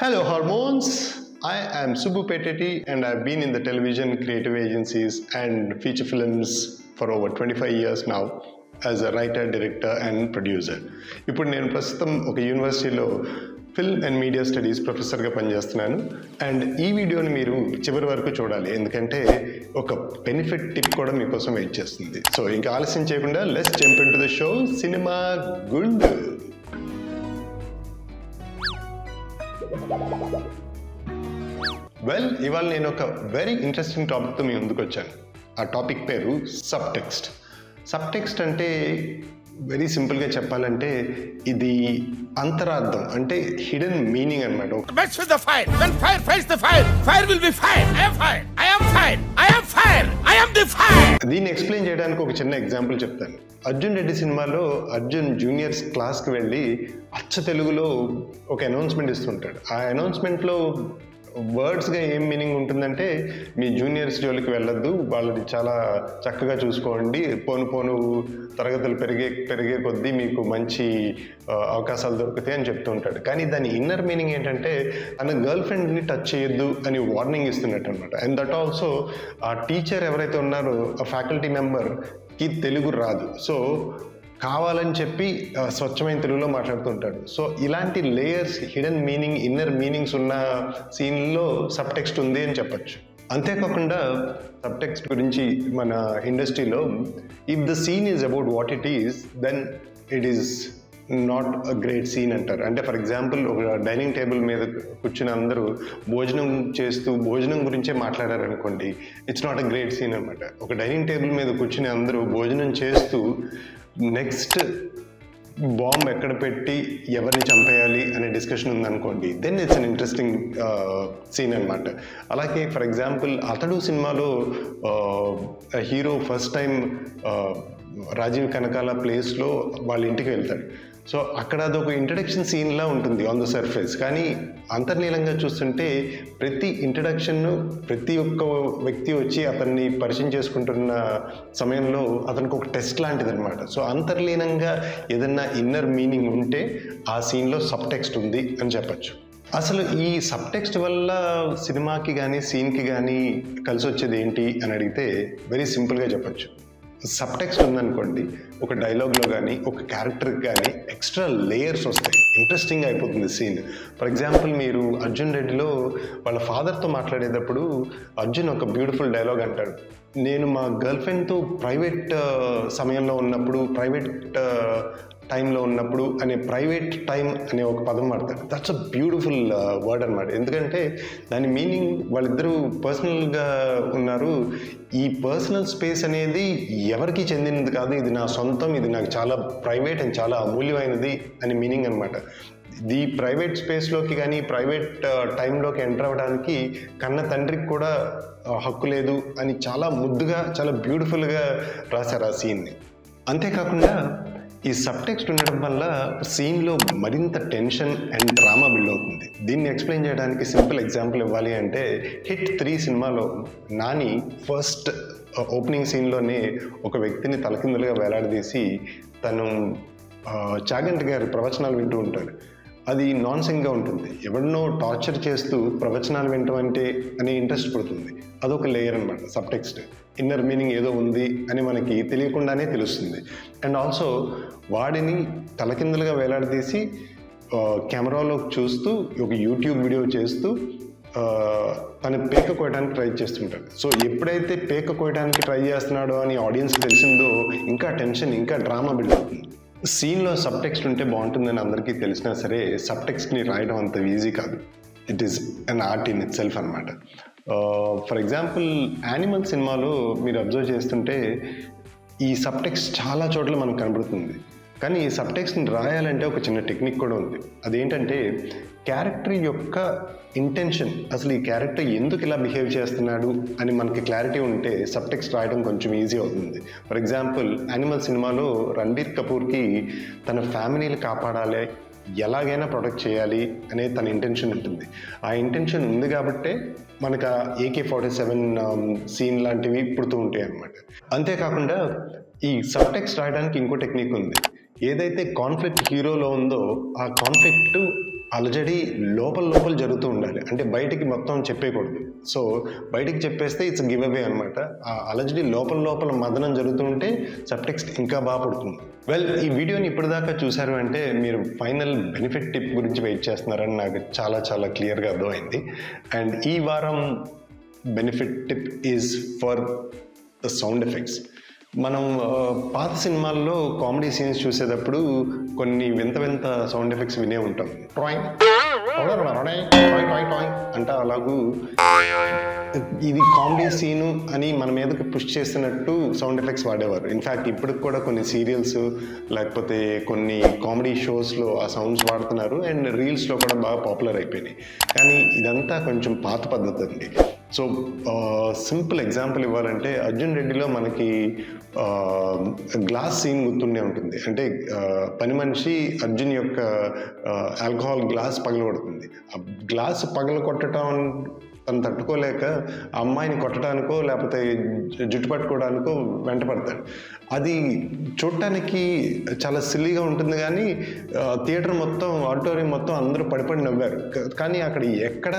Hello, hormones. I am Subbu Peteti, and I've been in the television, creative agencies, and feature films for over 25 years now as a writer, director, and producer. ఇప్పుడు నేను ప్రస్తుతం ఒక యూనివర్సిటీలో film and media studies ప్రొఫెసర్గా పనిచేస్తున్నాను. And ఈ వీడియోని మీరు చివరి వరకు చూడాలి, ఎందుకంటే ఒక బెనిఫిట్ టిప్ కూడా మీకోసం వెయిట్ చేస్తుంది. సో ఇంకా ఆలస్యం చేయకుండా let's jump into the show cinema గుండు. వెల్, ఇవాళ నేను ఒక వెరీ ఇంట్రెస్టింగ్ టాపిక్తో మీ ముందుకు వచ్చాను. ఆ టాపిక్ పేరు సబ్ టెక్స్ట్. సబ్ టెక్స్ట్ అంటే వెరీ సింపుల్గా చెప్పాలంటే ఇది అంతరార్థం, అంటే హిడెన్ మీనింగ్ అనమాట. దీన్ని ఎక్స్ప్లెయిన్ చేయడానికి ఒక చిన్న ఎగ్జాంపుల్ చెప్తాను. అర్జున్ రెడ్డి సినిమాలో అర్జున్ జూనియర్స్ క్లాస్కి వెళ్ళి అచ్చ తెలుగులో ఒక అనౌన్స్మెంట్ ఇస్తుంటాడు. ఆ అనౌన్స్మెంట్లో వర్డ్స్గా ఏం మీనింగ్ ఉంటుందంటే, మీ జూనియర్స్ జోలికి వెళ్ళొద్దు, వాళ్ళని చాలా చక్కగా చూసుకోండి, పోను తరగతులు పెరిగే కొద్దీ మీకు మంచి అవకాశాలు దొరుకుతాయి అని చెప్తూ ఉంటాడు. కానీ దాని ఇన్నర్ మీనింగ్ ఏంటంటే తన గర్ల్ ఫ్రెండ్ని టచ్ చేయొద్దు అని వార్నింగ్ ఇస్తున్నట్టు అనమాట. అండ్ దట్ ఆల్సో ఆ టీచర్ ఎవరైతే ఉన్నారో ఆ ఫ్యాకల్టీ మెంబర్కి తెలుగు రాదు, సో కావాలని చెప్పి స్వచ్ఛమైన తెలుగులో మాట్లాడుతుంటాడు. సో ఇలాంటి layers, hidden meaning, inner meanings ఉన్న సీన్లో సబ్ టెక్స్ట్ ఉంది అని చెప్పచ్చు. అంతేకాకుండా సబ్ టెక్స్ట్ గురించి మన ఇండస్ట్రీలో if the scene is about what it is, then it is not a great scene అంటారు. అంటే ఫర్ ఎగ్జాంపుల్, ఒక డైనింగ్ టేబుల్ మీద కూర్చుని అందరూ భోజనం చేస్తూ భోజనం గురించే మాట్లాడారనుకోండి, it's not a great scene అనమాట. ఒక డైనింగ్ టేబుల్ మీద కూర్చుని అందరూ భోజనం చేస్తూ నెక్స్ట్ బాంబ్ ఎక్కడ పెట్టి ఎవరిని చంపేయాలి అనే డిస్కషన్ ఉందనుకోండి, then it's an interesting scene అనమాట. అలాగే ఫర్ ఎగ్జాంపుల్ అతడు సినిమాలో hero first time Rajeev Kanakala ప్లేస్లో వాళ్ళ ఇంటికి వెళ్తాడు. సో అక్కడ అదొక ఇంట్రడక్షన్ సీన్లా ఉంటుంది ఆన్ ద సర్ఫేస్, కానీ అంతర్లీనంగా చూస్తుంటే ప్రతి ఇంట్రడక్షన్, ప్రతి ఒక్క వ్యక్తి వచ్చి అతన్ని పరిచయం చేసుకుంటున్న సమయంలో అతనికి ఒక టెస్ట్ లాంటిది అనమాట. సో అంతర్లీనంగా ఏదన్నా ఇన్నర్ మీనింగ్ ఉంటే ఆ సీన్లో సబ్ టెక్స్ట్ ఉంది అని చెప్పచ్చు. అసలు ఈ సబ్ టెక్స్ట్ వల్ల సినిమాకి కానీ సీన్కి కానీ కలిసి వచ్చేది ఏంటి అని అడిగితే వెరీ సింపుల్గా చెప్పచ్చు. సబ్ టెక్స్ట్ ఉందనుకోండి, ఒక డైలాగ్లో కానీ ఒక క్యారెక్టర్కి కానీ ఎక్స్ట్రా లేయర్స్ వస్తాయి, ఇంట్రెస్టింగ్ అయిపోతుంది సీన్. ఫర్ ఎగ్జాంపుల్, మీరు అర్జున్ రెడ్డిలో వాళ్ళ ఫాదర్తో మాట్లాడేటప్పుడు అర్జున్ ఒక బ్యూటిఫుల్ డైలాగ్ అంటాడు. నేను మా గర్ల్ ఫ్రెండ్తో ప్రైవేట్ సమయంలో ఉన్నప్పుడు, ప్రైవేట్ టైంలో ఉన్నప్పుడు అనే ప్రైవేట్ టైం అనే ఒక పదం వాడతాడు. దట్స్ అ బ్యూటిఫుల్ వర్డ్ అనమాట. ఎందుకంటే దాని మీనింగ్, వాళ్ళిద్దరూ పర్సనల్గా ఉన్నారు, ఈ పర్సనల్ స్పేస్ అనేది ఎవరికి చెందినది కాదు, ఇది నా సొంతం, ఇది నాకు చాలా ప్రైవేట్ అండ్ చాలా అమూల్యమైనది అని మీనింగ్ అనమాట. ఈ ప్రైవేట్ స్పేస్లోకి కానీ ప్రైవేట్ టైంలోకి ఎంటర్ అవ్వడానికి కన్న తండ్రికి కూడా హక్కు లేదు అని చాలా ముద్దుగా, చాలా బ్యూటిఫుల్గా రాశారు ఆ సీన్ని. అంతేకాకుండా ఈ సబ్ టెక్స్ట్ ఉండడం వల్ల సీన్లో మరింత టెన్షన్ అండ్ డ్రామా బిల్డ్ అవుతుంది. దీన్ని ఎక్స్ప్లెయిన్ చేయడానికి సింపుల్ ఎగ్జాంపుల్ ఇవ్వాలి అంటే, హిట్ 3 సినిమాలో నాని ఫస్ట్ ఓపెనింగ్ సీన్లోనే ఒక వ్యక్తిని తలకిందులుగా వేలాడదీసి తను చాగంటి గారి ప్రవచనాలు వింటూ ఉంటాడు. అది నాన్సెన్స్గా ఉంటుంది. ఎవరినో టార్చర్ చేస్తూ ప్రవచనాలు వినటం అంటే అనే ఇంట్రెస్ట్ పడుతుంది. అదొక లేయర్ అనమాట సబ్ టెక్స్ట్. ఇన్నర్ మీనింగ్ ఏదో ఉంది అని మనకి తెలియకుండానే తెలుస్తుంది. అండ్ ఆల్సో వాడిని తలకిందులుగా వేలాడదీసి కెమెరాలోకి చూస్తూ ఒక యూట్యూబ్ వీడియో చేస్తూ తన పేక కోయడానికి ట్రై చేస్తుంటాడు. సో ఎప్పుడైతే పేక కోయడానికి ట్రై చేస్తున్నాడో అని ఆడియన్స్ తెలిసిందో ఇంకా టెన్షన్, ఇంకా డ్రామా బిల్డ్ అవుతుంది. సీన్లో సబ్ టెక్స్ట్ ఉంటే బాగుంటుందని అందరికీ తెలిసినా సరే, సబ్ టెక్స్ట్ని రాయడం అంత ఈజీ కాదు. It is an art in it self అనమాట. ఫర్ ఎగ్జాంపుల్, యానిమల్ సినిమాలో మీరు అబ్జర్వ్ చేస్తుంటే ఈ సబ్ టెక్స్ట్ చాలా చోట్ల మనకు కనబడుతుంది. కానీ ఈ సబ్ టెక్స్ట్ని రాయాలంటే ఒక చిన్న టెక్నిక్ కూడా ఉంది. అదేంటంటే క్యారెక్టర్ యొక్క ఇంటెన్షన్, అసలు ఈ క్యారెక్టర్ ఎందుకు ఇలా బిహేవ్ చేస్తున్నాడు అని మనకి క్లారిటీ ఉంటే సబ్ టెక్స్ట్ రాయడం కొంచెం ఈజీ అవుతుంది. ఫర్ ఎగ్జాంపుల్, యానిమల్ సినిమాలో రణబీర్ కపూర్కి తన ఫ్యామిలీని కాపాడాలి, ఎలాగైనా ప్రొటెక్ట్ చేయాలి అనే తన ఇంటెన్షన్ ఉంటుంది. ఆ ఇంటెన్షన్ ఉంది కాబట్టే మనకు AK-47 సీన్ లాంటివి పుడుతూ ఉంటాయి అన్నమాట. అంతేకాకుండా ఈ సబ్ టెక్స్ట్ రాయడానికి ఇంకో టెక్నిక్ ఉంది. ఏదైతే కాన్ఫ్లిక్ట్ హీరోలో ఉందో ఆ కాన్ఫ్లిక్ట్ అలజడి లోపల జరుగుతూ ఉండాలి. అంటే బయటికి మొత్తం చెప్పేయకూడదు. సో బయటికి చెప్పేస్తే ఇట్స్ గివ్ అవే అనమాట. ఆ అలజడి లోపల మదనం జరుగుతూ ఉంటే సబ్టెక్స్ట్ ఇంకా బాగా పడుతుంది. వెల్, ఈ వీడియోని ఇప్పటిదాకా చూశారు అంటే మీరు ఫైనల్ బెనిఫిట్ టిప్ గురించి వెయిట్ చేస్తున్నారని నాకు చాలా క్లియర్గా అర్థమైంది. అండ్ ఈ వారం benefit tip is for the sound effects. మనం పాత సినిమాల్లో కామెడీ సీన్స్ చూసేటప్పుడు కొన్ని వింత సౌండ్ ఎఫెక్ట్స్ వినే ఉంటాం. టాయింగ్ అంటే అలాగూ ఇది కామెడీ సీను అని మన మీదకి పుష్ చేసినట్టు సౌండ్ ఎఫెక్ట్స్ వాడేవారు. ఇన్ఫ్యాక్ట్ ఇప్పటికి కూడా కొన్ని సీరియల్స్ లేకపోతే కొన్ని కామెడీ షోస్లో ఆ సౌండ్స్ వాడుతున్నారు. అండ్ రీల్స్లో కూడా బాగా పాపులర్ అయిపోయినాయి. కానీ ఇదంతా కొంచెం పాత పద్ధతి అండి. సో సింపుల్ ఎగ్జాంపుల్ ఇవ్వాలంటే అర్జున్ రెడ్డిలో మనకి గ్లాస్ సీన్ గుర్తుండే ఉంటుంది. అంటే పని మనిషి అర్జున్ యొక్క ఆల్కహాల్ గ్లాస్ పగలగొడుతుంది. ఆ గ్లాస్ పగలగొట్టడం తను తట్టుకోలేక ఆ అమ్మాయిని కొట్టడానికో లేకపోతే జుట్టు పట్టుకోవడానికో వెంటపడతాడు. అది చూడటానికి చాలా సిల్లీగా ఉంటుంది. కానీ థియేటర్ మొత్తం, ఆడిటోరియం మొత్తం అందరూ పడిపడి నవ్వారు. కానీ అక్కడ ఎక్కడ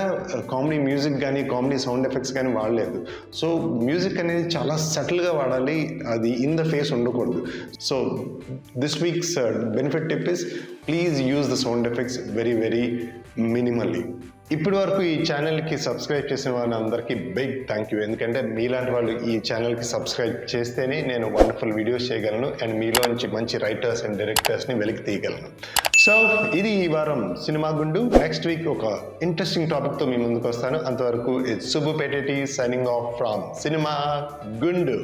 కామెడీ మ్యూజిక్ కానీ కామెడీ సౌండ్ ఎఫెక్ట్స్ కానీ వాడలేదు. సో మ్యూజిక్ అనేది చాలా సటిల్గా వాడాలి, అది ఇన్ ద ఫేస్ ఉండకూడదు. So this week's benefit tip is please use the sound effects very minimally. ఇప్పటి వరకు ఈ ఛానల్కి సబ్స్క్రైబ్ చేసిన వాళ్ళందరికీ బిగ్ థ్యాంక్ యూ. ఎందుకంటే మీలాంటి వాళ్ళు ఈ ఛానల్కి సబ్స్క్రైబ్ చేస్తేనే నేను వండర్ఫుల్ వీడియోస్ చేయగలను అండ్ మీలోంచి మంచి రైటర్స్ అండ్ డైరెక్టర్స్ని వెలికి తీయగలను. సో ఇది ఈ వారం సినిమా గుండు. నెక్స్ట్ వీక్ ఒక ఇంట్రెస్టింగ్ టాపిక్తో మీ ముందుకు వస్తాను. అంతవరకు it's Subbu Peteti signing off from cinema గుండు.